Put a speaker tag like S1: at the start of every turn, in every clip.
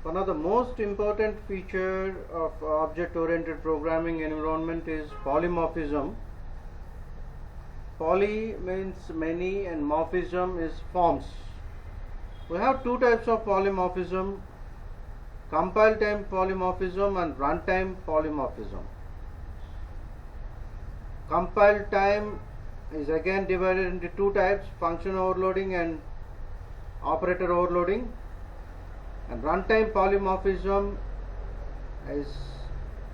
S1: One of the most important feature of object-oriented programming environment is polymorphism. Poly means many and morphism is forms. We have two types of polymorphism: compile time polymorphism and runtime polymorphism. Compile time is again divided into two types: function overloading and operator overloading. And runtime polymorphism is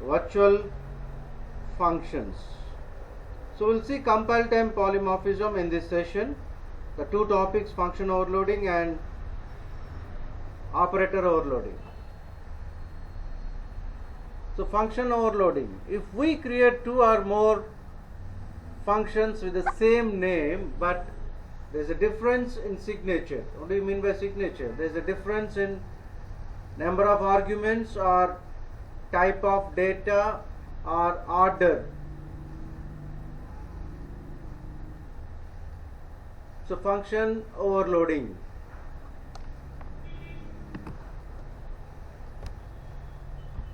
S1: virtual functions. So we'll see compile time polymorphism in this session. The two topics: function overloading and operator overloading. So function overloading. If we create two or more functions with the same name, but there's a difference in signature. What do you mean by signature? There's a difference in number of arguments or type of data or order. So function overloading.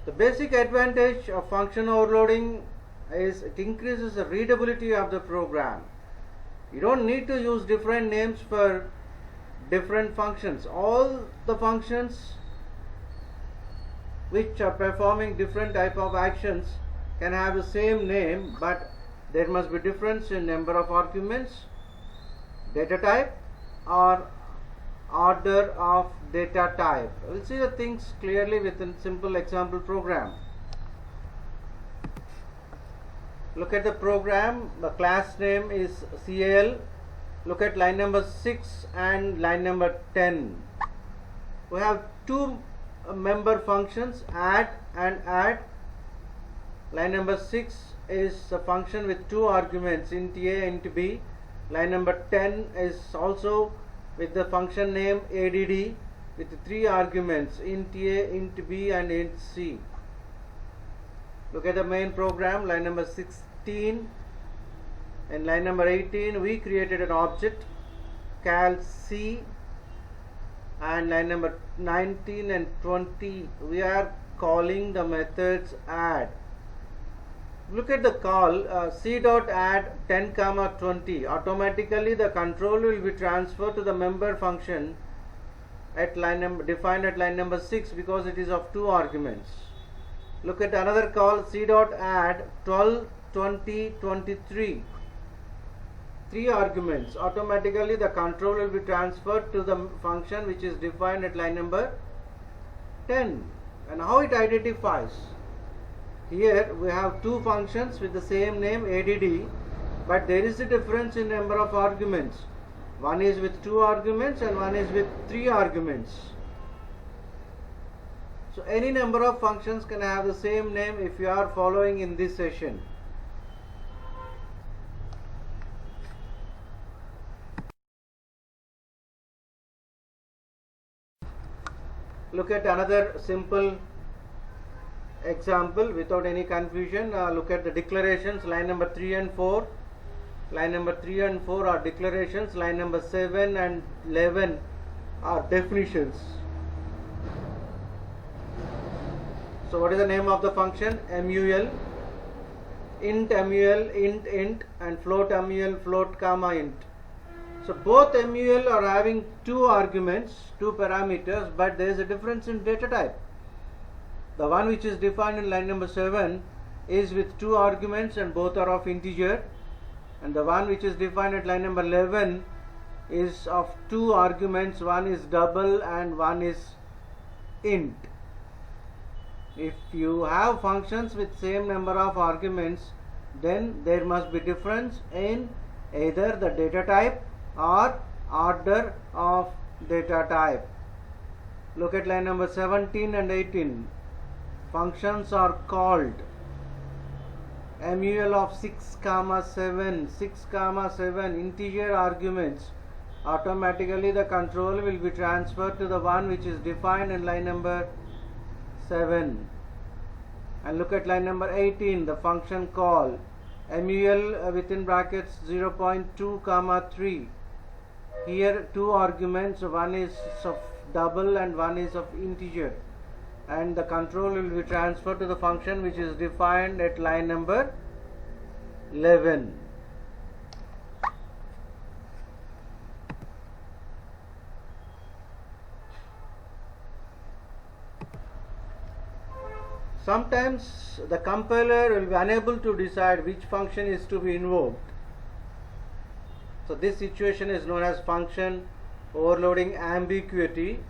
S1: The basic advantage of function overloading is it increases the readability of the program. You don't need to use different names for different functions. All the functions which are performing different type of actions can have the same name, but there must be difference in number of arguments, data type, or order of data type. We'll see the things clearly with a simple example program. Look at the program. The class name is CAL. Look at line number 6 and line number 10. We have two member functions, add and add. Line number 6 is a function with two arguments, int a, int b. Line number 10 is also with the function name add with three arguments, int a, int b and int c. Look at the main program. Line number 16 and line number 18, we created an object cal c, and line number 19 and 20, we are calling the methods add. Look at the call c.add 10, 20. Automatically the control will be transferred to the member function at line number defined at line number 6 because it is of two arguments. Look at another call c.add 12, 20, 23. Three arguments. Automatically the control will be transferred to the function which is defined at line number 10. And how it identifies? Here we have two functions with the same name add, but there is a difference in number of arguments. One is with two arguments and one is with three arguments. So any number of functions can have the same name if you are following in this session. Look at another simple example without any confusion. Look at the declarations. Line number 3 and 4. Line number 3 and 4 are declarations. Line number 7 and 11 are definitions. So what is the name of the function? MUL, int MUL, int, and float MUL, float comma int. So both MUL are having two arguments, two parameters, but there is a difference in data type. The one which is defined in line number 7 is with two arguments and both are of integer, and the one which is defined at line number 11 is of two arguments, one is double and one is int. If you have functions with same number of arguments, then there must be difference in either the data type or order of data type. Look at line number 17 and 18. Functions are called MUL of 6, 7, 6, 7 integer arguments. Automatically the control will be transferred to the one which is defined in line number 7. And look at line number 18, the function call MUL within brackets 0.2, 3. Here two arguments, one is of double and one is of integer. and the control will be transferred to the function which is defined at line number 11. Sometimes the compiler will be unable to decide which function is to be invoked. So this situation is known as function overloading ambiguity,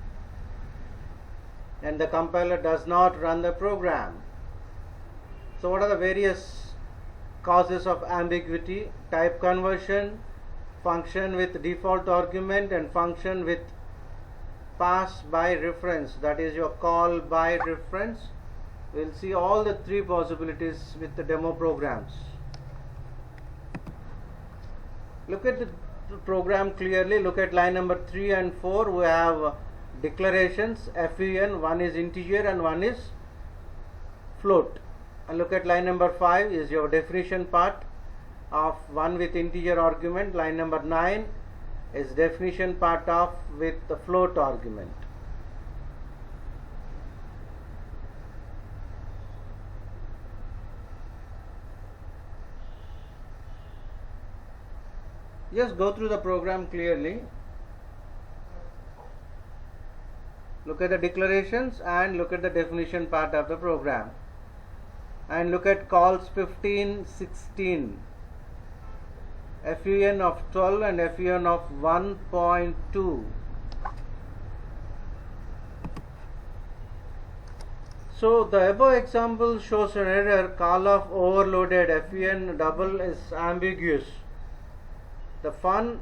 S1: and the compiler does not run the program. So what are the various causes of ambiguity? Type conversion, function with default argument, and function with pass by reference, that is your call by reference. We'll see all the three possibilities with the demo programs. Look at the program clearly. Look at line number 3 and 4. We have declarations, fun, one is integer and one is float. And look at line number 5 is your definition part of one with integer argument. Line number 9 is definition part of with the float argument. Just go through the program clearly. Look at the declarations and look at the definition part of the program. And look at calls 15, 16. fun of 12 and fun of 1.2. So the above example shows an error. Call of overloaded fun double is ambiguous. The fun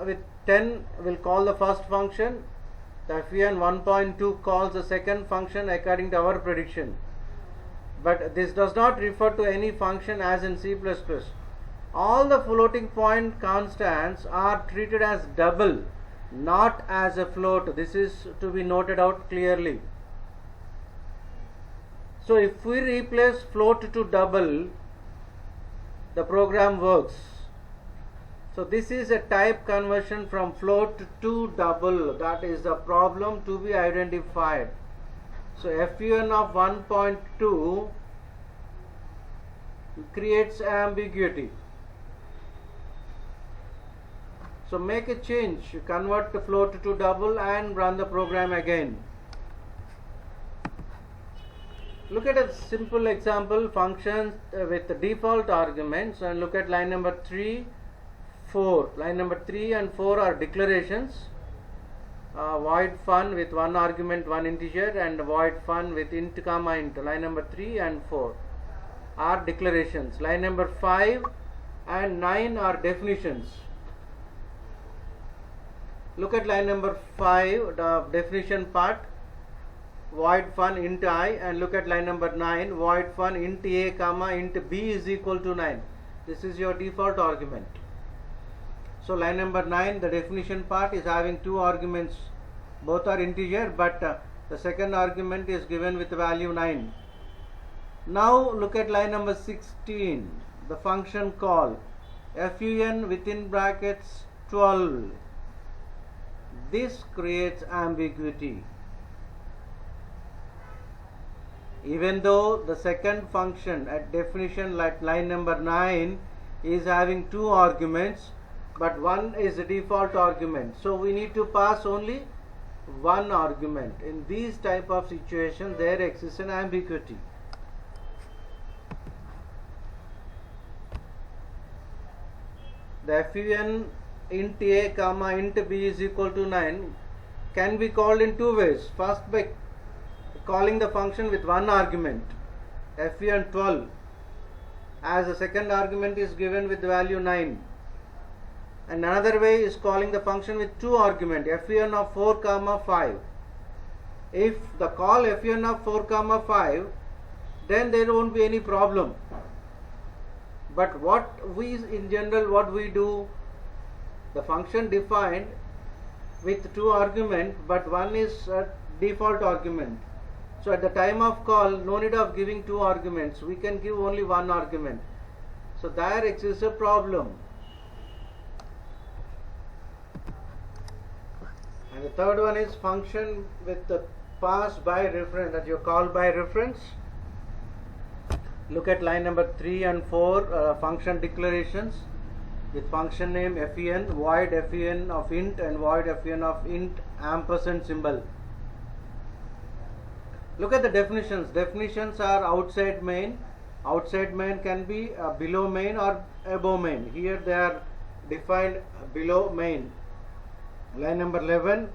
S1: with 10 will call the first function. The fun 1.2 calls the second function according to our prediction. But this does not refer to any function as in C++. All the floating point constants are treated as double, not as a float. This is to be noted out clearly. So if we replace float to double, the program works. So this is a type conversion from float to double. That is the problem to be identified. So fun of 1.2 creates ambiguity. So make a change, convert the float to double and run the program again. Look at a simple example, functions with the default arguments, and look at line number 3, 4. Line number 3 and 4 are declarations. Void fun with one argument, one integer, and void fun with int comma int. Line number 3 and 4 are declarations. Line number 5 and 9 are definitions. Look at line number 5, the definition part, void fun int I, and look at line number 9, void fun int a comma int b is equal to 9. This is your default argument. So line number 9, the definition part is having two arguments. Both are integer, but the second argument is given with value 9. Now look at line number 16, the function call, fun within brackets 12. This creates ambiguity. Even though the second function at definition, like line number 9, is having two arguments, but one is a default argument. So we need to pass only one argument. In these type of situations, there exists an ambiguity. The fun int a comma int b is equal to 9 can be called in two ways. First, by calling the function with one argument, fun 12, as the second argument is given with value 9. And another way is calling the function with two arguments, fun of 4 comma 5. If the call fun of 4 comma 5, then there won't be any problem. But what we in general, what we do, the function defined with two arguments, but one is a default argument. So at the time of call, no need of giving two arguments. We can give only one argument. So there exists a problem. And the third one is function with the passed by reference, that you call by reference. Look at line number 3 and 4, function declarations with function name fen, void fen of int and void fen of int ampersand symbol. Look at the definitions. Definitions are outside main. Outside main can be below main or above main. Here they are defined below main. Line number 11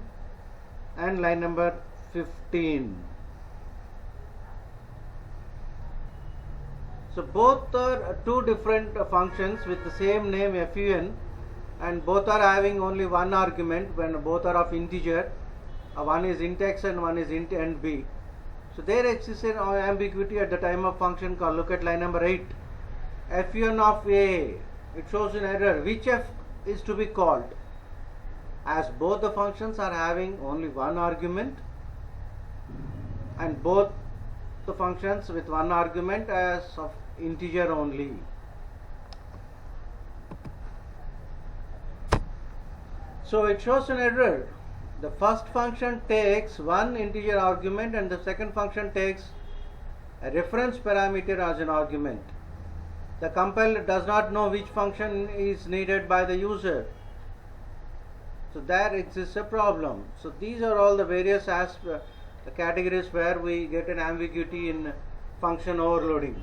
S1: and line number 15. So both are two different functions with the same name fun, and both are having only one argument when both are of integer. One is int x and one is int nb. So there exists an ambiguity at the time of function call. Look at line number 8. Fun of a, it shows an error. Which f is to be called? As both the functions are having only one argument, and both the functions with one argument as of integer only. So it shows an error. The first function takes one integer argument and the second function takes a reference parameter as an argument. The compiler does not know which function is needed by the user. So there exists a problem. So these are all the various categories where we get an ambiguity in function overloading.